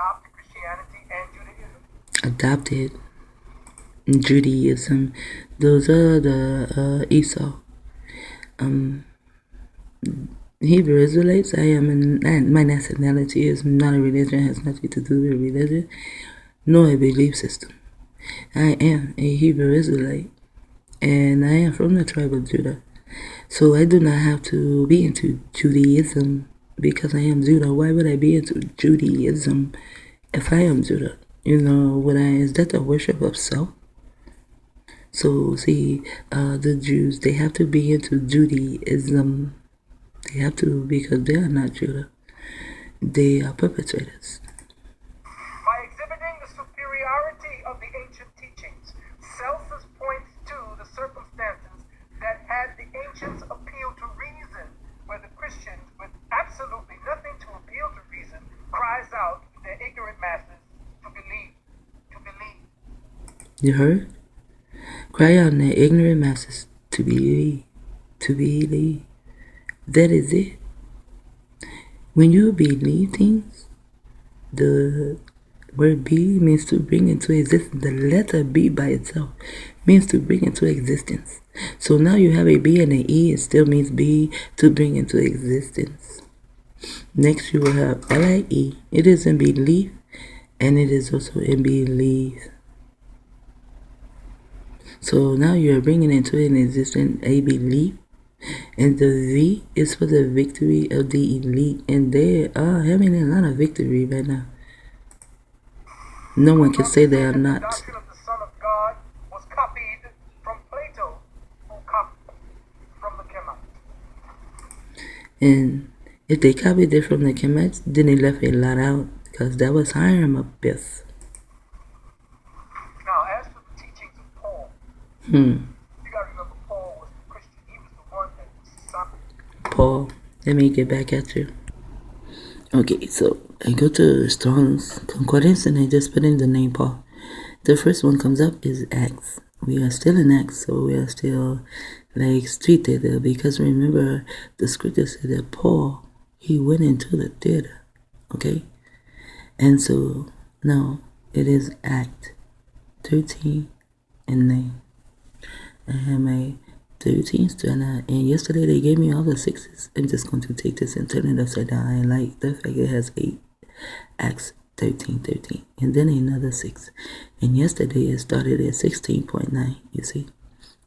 adopted Christianity and Judaism? Adopted Judaism. Those are the Esau. Hebrew Israelites. I am my nationality is not a religion, has nothing to do with religion, nor a belief system. I am a Hebrew Israelite, and I am from the tribe of Judah. So I do not have to be into Judaism because I am Judah. Why would I be into Judaism if I am Judah? Is that the worship of self? So see, the Jews, they have to be into Judaism. They have to, because they are not Judah. They are perpetrators. By exhibiting the superiority of the ancient teachings, Celsus points to the circumstances that had the ancients appeal to reason, where the Christians, with absolutely nothing to appeal to reason, cries out to their ignorant masses to believe. You heard? Cry out in their ignorant masses to believe. That is it. When you believe things, the word be means to bring into existence. The letter B by itself means to bring into existence. So now you have a B and an E, it still means be, to bring into existence. Next you will have LIE. It is in belief, and it is also in believe. So now you are bringing into an existence a belief. And the V is for the victory of the elite. And they are having a lot of victory right now. No one can say they are not. The doctrine of the Son of God was copied from Plato, who copied from the Chemites. And if they copied it from the Chemites, then they left a lot out, because that was Hiram of Beth. Now, as for the teachings of Paul, you gotta remember Paul was the Christian. He was the one that was Paul, let me get back at you. Okay, so I go to Strong's Concordance and I just put in the name Paul. The first one comes up is Acts. We are still in Acts, so we are still like street theater, because remember the scripture said that Paul, he went into the theater, okay? And so now it is Act 13 and 9. I have my 13s, and yesterday they gave me all the 6s. I'm just going to take this and turn it upside down. I like the fact it has 8. Acts 13, and then another 6. And yesterday it started at 16.9, you see.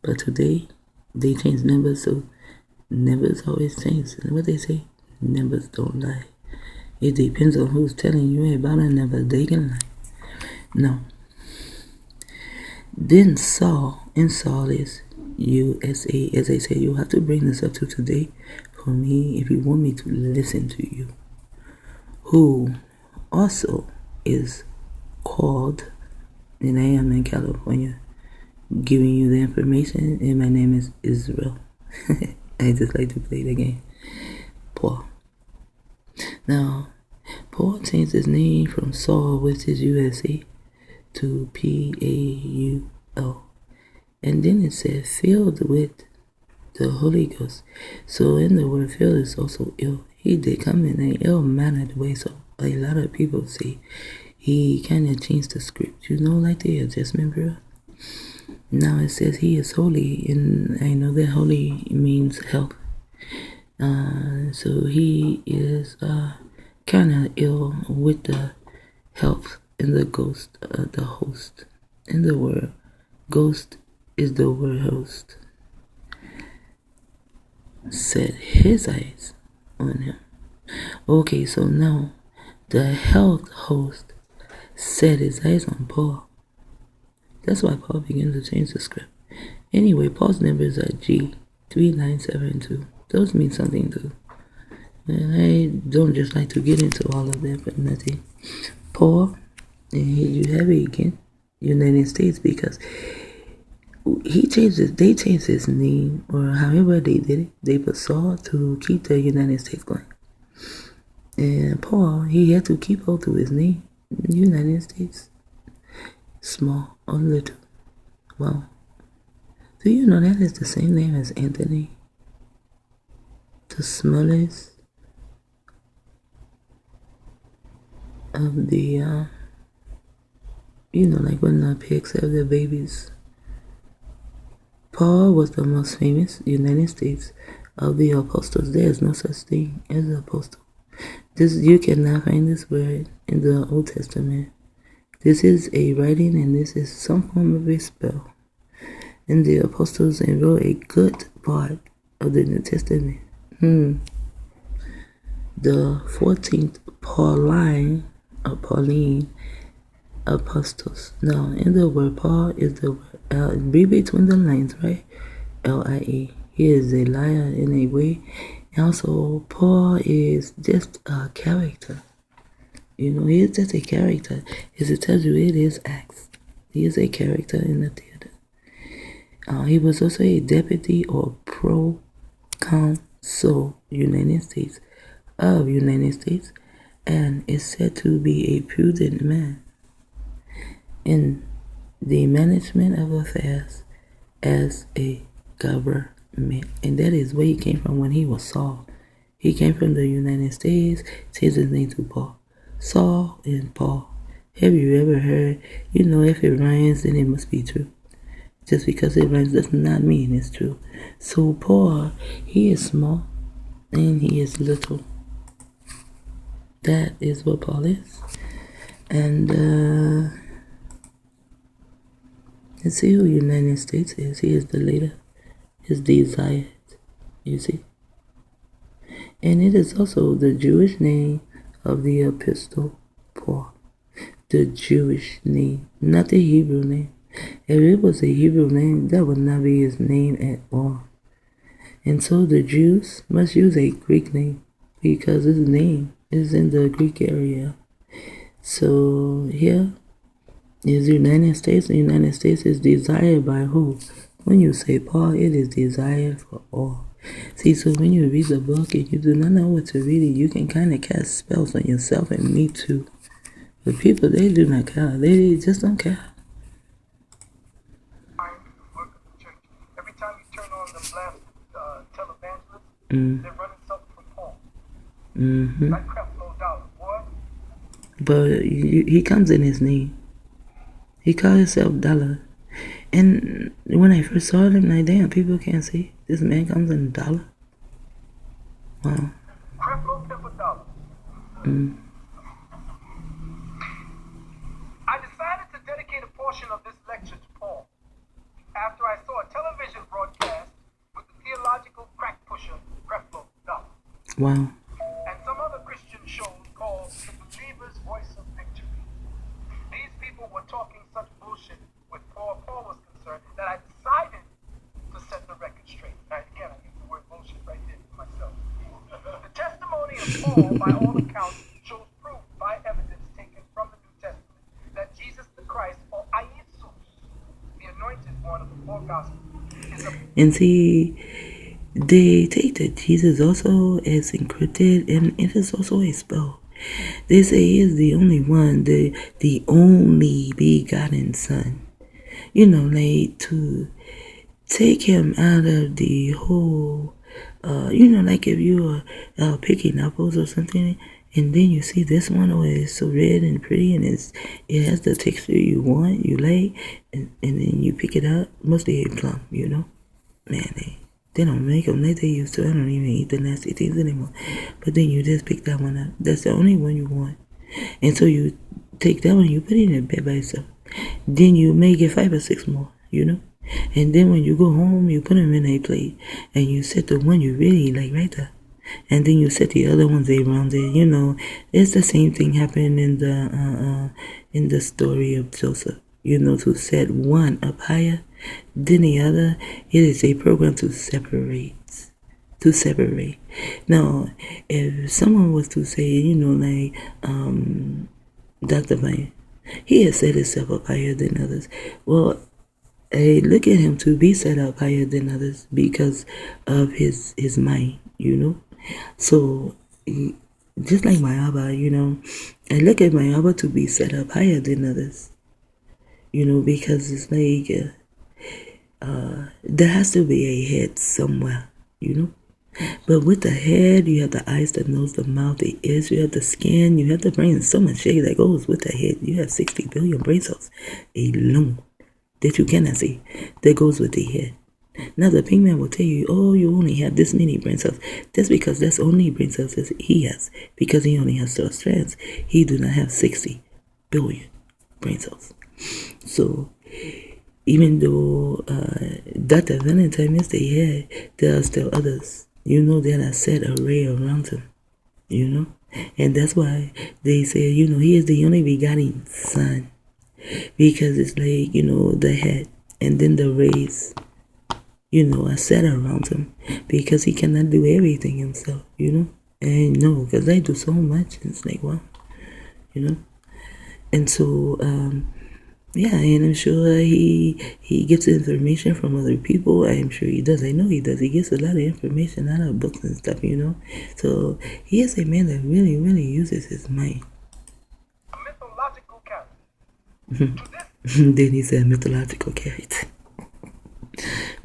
But today they changed numbers, so numbers always change. And what they say, numbers don't lie. It depends on who's telling you about a number, they can lie. No. Then Saul, and Saul is USA. As I said, you have to bring this up to today for me if you want me to listen to you. Who also is called, and I am in California, giving you the information, and my name is Israel. I just like to play the game. Paul. Now, Paul changed his name from Saul, which is USA, to Paul. And then it said filled with the Holy Ghost. So in the word filled is also ill. He did come in an ill-mannered way, so a lot of people say he kind of changed the script, like the adjustment bureau. Now it says he is holy, and I know that holy means health. So he is kind of ill with the health and the ghost, the host. In the word ghost is the word host. Set his eyes on him. Okay, so now the health host set his eyes on Paul. That's why Paul began to change the script. Anyway, Paul's numbers are G3972. Those mean something too. And I don't just like to get into all of that, but nothing. Paul, and here you have it again, United States, because they changed his name, or however they did it. They put Saul to keep the United States going. And Paul, he had to keep hold to his name, United States. Small or little. Well, do you know that is the same name as Anthony? The smallest. of the, like when the pigs have their babies. Paul was the most famous United States of the apostles. There is no such thing as an apostle. You cannot find this word in the Old Testament. This is a writing, and this is some form of a spell. And the apostles wrote a good part of the New Testament. The 14th Pauline apostles. Now, in the word Paul is the word read between the lines, right? L-I-A. He is a liar in a way. And also, Paul is just a character. He is just a character. As it tells you, it is Acts. He is a character in the theater. He was also a deputy or pro-consul United States, and is said to be a prudent man in the management of affairs as a government. And that is where he came from when he was Saul. He came from the United States, changed his name to Paul. Saul and Paul. Have you ever heard, if it rhymes, then it must be true. Just because it rhymes does not mean it's true. So Paul, he is small and he is little. That is what Paul is. And let's see who United States is. He is the leader. His desired, you see. And it is also the Jewish name of the epistle Paul. The Jewish name, not the Hebrew name. If it was a Hebrew name, that would not be his name at all. And so the Jews must use a Greek name because his name is in the Greek area. So here is the United States. The United States is desired by who? When you say Paul, it is desired for all. See, so when you read the book and you do not know what to read, you can kind of cast spells on yourself, and me too. But people, they do not care. They just don't care. Every time you turn on the blast televangelist, they're running something from Paul. That crap no doubt, boy. But he comes in his name. He calls himself Dollar. And when I first saw him, like, damn, people can't see. This man comes in $1. Wow. Crap no $1. I decided to dedicate a portion of this lecture to Paul after I saw a television broadcast with the theological crack pusher Creflo Dollar. Wow. And some other Christian shows called The Believer's Voice of Victory. These people were talking such bullshit with Paul was concerned that I decided to set the record straight. Now, again, I use the word bullshit right there for myself. The testimony of Paul, by all accounts, shows proof by evidence taken from the New Testament that Jesus the Christ, or Jesus, the anointed one of the four Gospels, is a... And see, they take that Jesus also is encrypted, and it is also a spell. They say he is the only one, the only begotten Son. Like to take him out of the whole, like if you are picking apples or something, and then you see this one, it's so red and pretty, and it has the texture you want, you like, and then you pick it up, mostly a plum, Man, they don't make them like they used to. I don't even eat the nasty things anymore. But then you just pick that one up. That's the only one you want. And so you take that one, you put it in a bed by yourself. Then you may get 5 or 6 more, And then when you go home, you put them in a plate. And you set the one you really like right there. And then you set the other ones around it, It's the same thing happened in the story of Joseph. To set one up higher than the other. It is a program to separate. Now, if someone was to say, Dr. Van, he has set himself up higher than others. Well, I look at him to be set up higher than others because of his mind, So, just like my Abba, I look at my Abba to be set up higher than others. Because it's like there has to be a head somewhere, But with the head, you have the eyes, the nose, the mouth, the ears, you have the skin, you have the brain. So much shit that goes with the head. You have 60 billion brain cells alone that you cannot see that goes with the head. Now the pink man will tell you, oh, you only have this many brain cells. That's because that's only brain cells that he has. Because he only has 12 strands. He do not have 60 billion brain cells. So even though Dr. Valentine is the head, there are still others. You know, that are set array around him. You know? And that's why they say, you know, he is the only begotten son. Because it's like, you know, the head and then the rays, you know, are set around him. Because he cannot do everything himself, you know? And no, because I do so much. It's like, wow, you know? And so, yeah, and I'm sure he gets information from other people. I'm sure he does. I know he does. He gets a lot of information out of books and stuff, you know. So he is a man that really, really uses his mind. A mythological character. Then he said mythological character.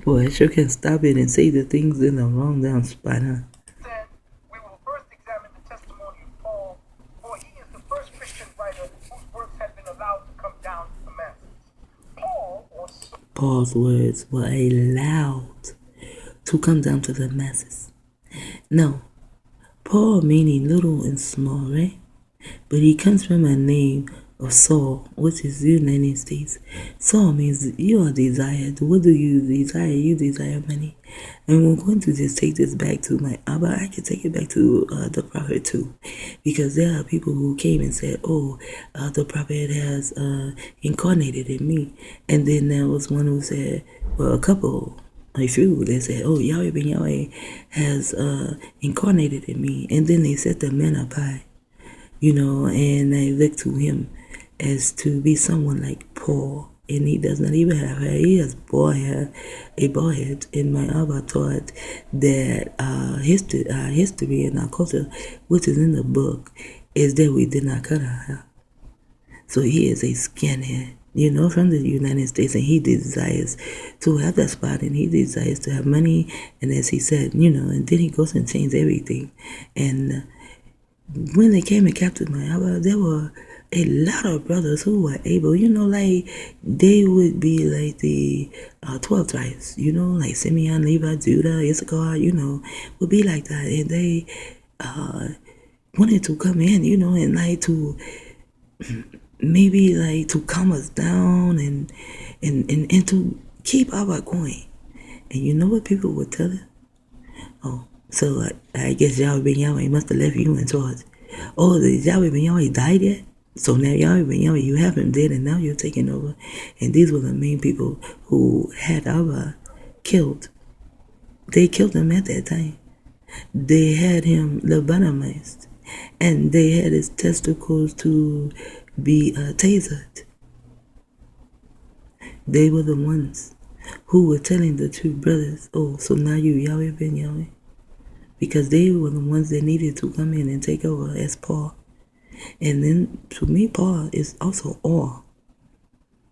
Boy, I sure can stop it and say the things in the wrong down spot, huh? Then we will first examine the testimony of Paul, for he is the first Christian writer whose works have been allowed to come down to the masses. Paul's words were allowed to come down to the masses. No, Paul meaning little and small, right? But he comes from a name of Saul, which is the United States. Saul means you are desired. What do you desire? You desire money. And we're going to just take this back to my Abba. I can take it back to the prophet too. Because there are people who came and said, oh, the prophet has incarnated in me. And then there was one who said, well, a few, they said, oh, Yahweh ben Yahweh has incarnated in me. And then they set the man up high, you know, and they look to him as to be someone like Paul. And he does not even have hair. He has bald hair, a bald head. And my Abba taught that history and our culture, which is in the book, is that we did not cut our hair. So he is a skinhead, you know, from the United States, and he desires to have that spot, and he desires to have money, and as he said, you know, and then he goes and changes everything. And when they came and captured my Abba, there were a lot of brothers who were able, you know, like they would be like the 12 tribes, you know, like Simeon, Levi, Judah, Issachar, you know, would be like that. And they wanted to come in, you know, and like to maybe like to calm us down and to keep our going. And you know what people would tell them? Oh, so I guess Yahweh ben Yahweh must have left you in charge. Oh, the Yahweh ben Yahweh died yet? So now Yahweh ben Yahweh, you have him dead, and now you're taking over. And these were the main people who had Abba killed. They killed him at that time. They had him lobotomized, and they had his testicles to be tasered. They were the ones who were telling the two brothers, oh, so now you Yahweh ben Yahweh. Because they were the ones that needed to come in and take over as Paul. And then, to me, Paul is also all.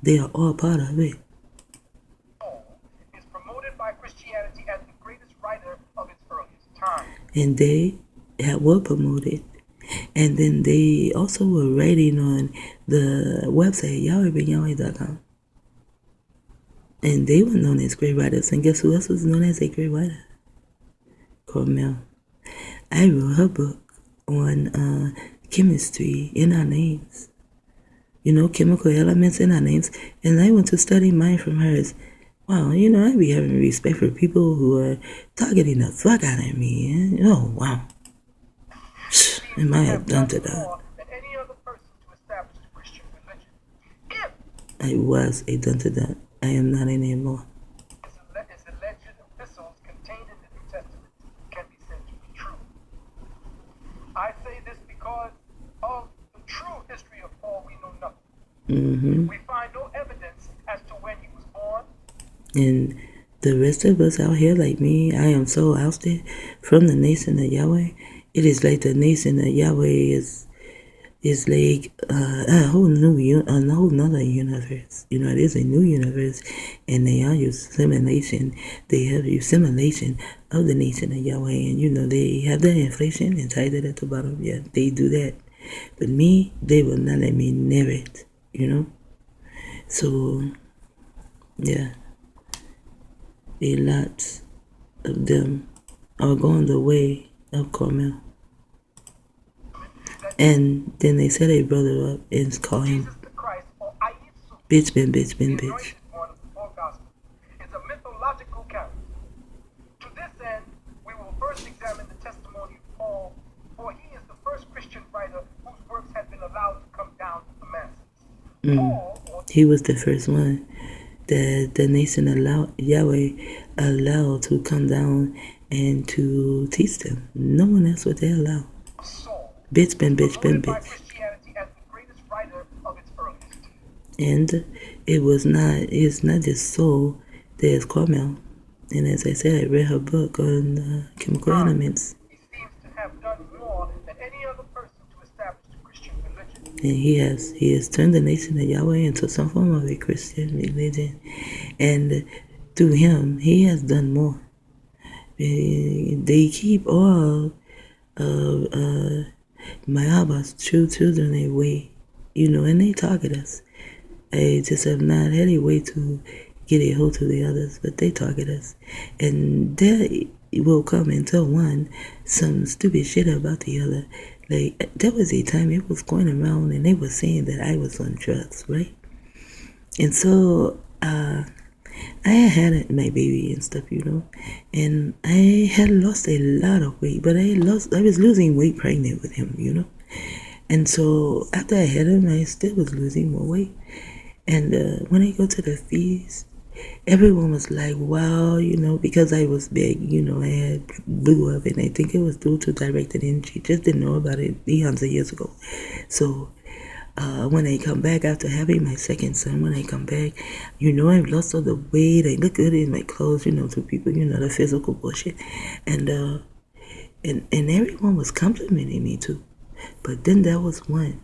They are all part of it. Paul is promoted by Christianity as the greatest writer of its earliest time. And they were promoted. And then they also were writing on the website, YahwehBenYahweh.com. And they were known as great writers. And guess who else was known as a great writer? Carmel. I wrote her book on chemistry in our names. You know, chemical elements in our names. And I went to study mine from hers. Wow, you know, I be having respect for people who are targeting the fuck out of me. Oh, wow. Am I have done to that? I was a done to that. I am not anymore. Its alleged epistles contained in the New Testament can be said to be true. I say this because of the true history of Paul, we know nothing. Mm-hmm. We find no evidence as to when he was born. And the rest of us out here like me, I am so ousted from the nation of Yahweh. It is like the nation of Yahweh is It's like a whole nother universe. You know, it is a new universe, and they are use simulation. They have use simulation of the nation of Yahweh, and you know they have that inflation and tied it at the bottom. Yeah, they do that, but me, they will not let me near it. You know, so yeah, a lot of them are going the way of Carmel. And then they set a brother up and call him bitch. The anointed one of the four gospels is a mythological character. To this end, we will first examine the testimony of Paul, for he is the first Christian writer whose works had been allowed to come down to the masses. Paul, He was the first one that the nation allowed to come down and to teach them. No one else would they allow. Saul, Bitch. promoted by Christianity as the greatest writer of its earliest. And it's not just Saul, there's Carmel. And as I said, I read her book on chemical elements. He seems to have done more than any other person to establish the Christian religion. And he has turned the nation of Yahweh into some form of a Christian religion. And through him, he has done more. They keep all of my Abba's true children away, you know, and they target us. I just have not had a way to get a hold of the others, but they target us. And there will come and tell one some stupid shit about the other. Like, there was a time it was going around and they were saying that I was on drugs, right? And so, I had my baby and stuff, you know, and I had lost a lot of weight, but I was losing weight pregnant with him, you know. And so after I had him, I still was losing more weight. And when I go to the feast, everyone was like, wow, you know, because I was big, you know, I had blew up, and I think it was due to directed entry. Just didn't know about it 800 years ago. So when I come back after having my second son, when I come back, you know, I've lost all the weight. I look good in my clothes, you know, to people, you know, the physical bullshit. And everyone was complimenting me too. But then there was one.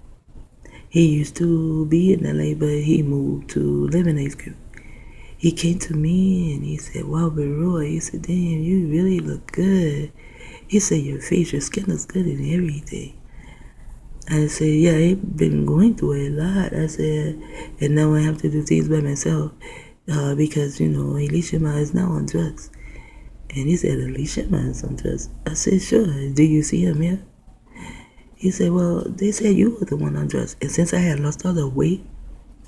He used to be in LA, but he moved to live in HQ. He came to me and he said, wow, Baroa. He said, damn, you really look good. He said, your face, your skin looks good and everything. I said, yeah, I've been going through a lot. I said, and now I have to do things by myself because, you know, Elishama is now on drugs. And he said, Elishama is on drugs. I said, sure. Do you see him here? He said, well, they said you were the one on drugs. And since I had lost all the weight,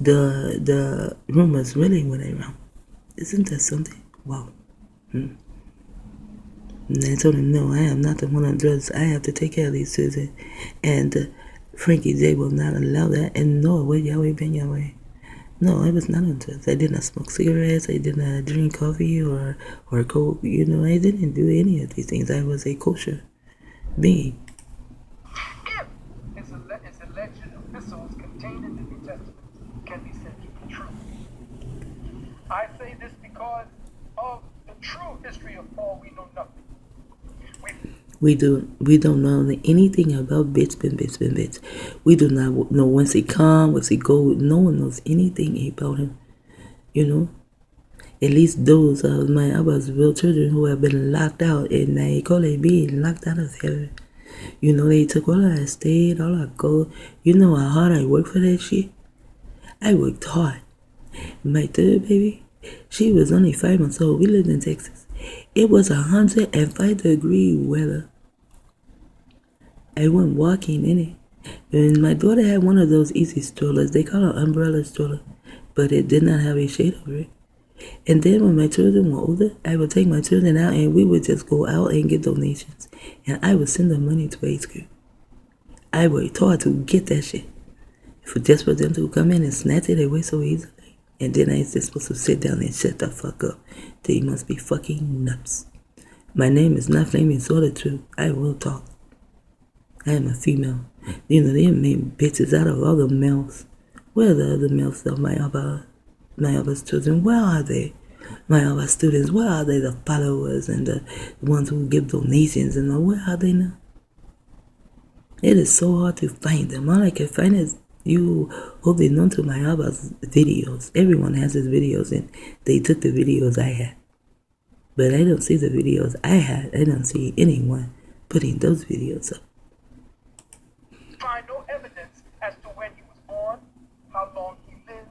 the rumors really went around. Isn't that something? Wow. And I told him, no, I am not the one on drugs. I have to take care of these children. And Frankie J will not allow that. And nor will Yahweh Ben Yahweh. No, I was not on drugs. I did not smoke cigarettes. I did not drink coffee or coke. You know, I didn't do any of these things. I was a kosher being. If its alleged epistles contained in the New Testament can be said to be true. I say this because of the true history of Paul, we know nothing. We don't know anything about bitch. We do not know whence he come, whence he go. No one knows anything about him. You know? At least those of my Abba's real children who have been locked out, and they call it being locked out of heaven. You know, they took all our estate, all our gold. You know how hard I worked for that shit? I worked hard. My third baby, she was only 5 months old. We lived in Texas. It was 105-degree weather. I went walking in it. And my daughter had one of those easy strollers. They call it umbrella stroller. But it did not have a shade over it. And then when my children were older, I would take my children out and we would just go out and get donations. And I would send them money to HQ. I worked hard to get that shit. Just for them to come in and snatch it away so easily. And then I was just supposed to sit down and shut the fuck up. They must be fucking nuts. My name is not Flaming Soda Truth. I will talk. I am a female. You know, they made bitches out of all the males. Where are the other males of my Abba's children? Where are they? My Abba students, where are they? The followers and the ones who give donations and all, where are they now? It is so hard to find them. All I can find is you holding on to my Abba's videos. Everyone has his videos, and they took the videos I had. But I don't see the videos I had. I don't see anyone putting those videos up. Find no evidence as to when he was born, how long he lived,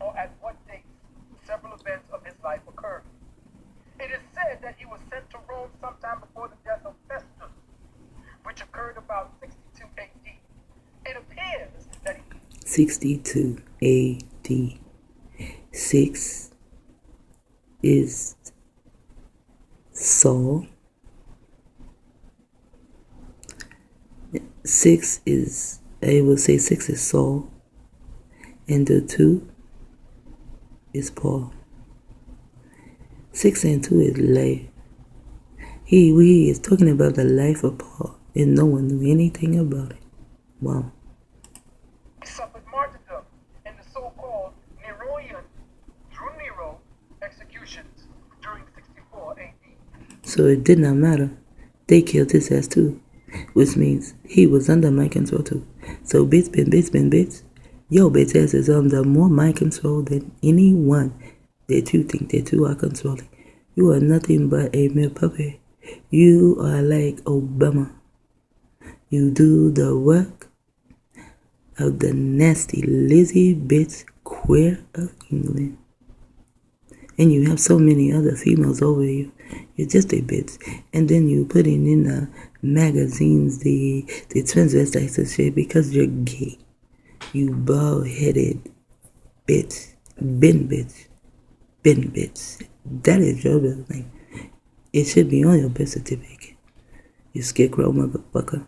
or at what date several events of his life occurred. It is said that he was sent to Rome sometime before the death of Festus, which occurred about 62 AD. It appears that he 62 AD. 6 is Saul. 6 is, I will say 6 is Saul. And the 2 is Paul. 6 and 2 is life. He is talking about the life of Paul, and no one knew anything about it. Wow. suffered martyrdom in the so-called Neronian Drew Nero executions during 64 AD. So it did not matter. They killed his ass too, which means he was under my control too. So bitch, your bitch ass is under more my control than anyone that you think that you are controlling. You are nothing but a mere puppet. You are like Obama. You do the work of the nasty, lazy bitch queer of England. And you have so many other females over you. You're just a bitch. And then you put in the magazines, the transvestites and shit because you're gay. You bald-headed bitch. Ben bitch. That is your real name. It should be on your birth certificate. You scarecrow motherfucker.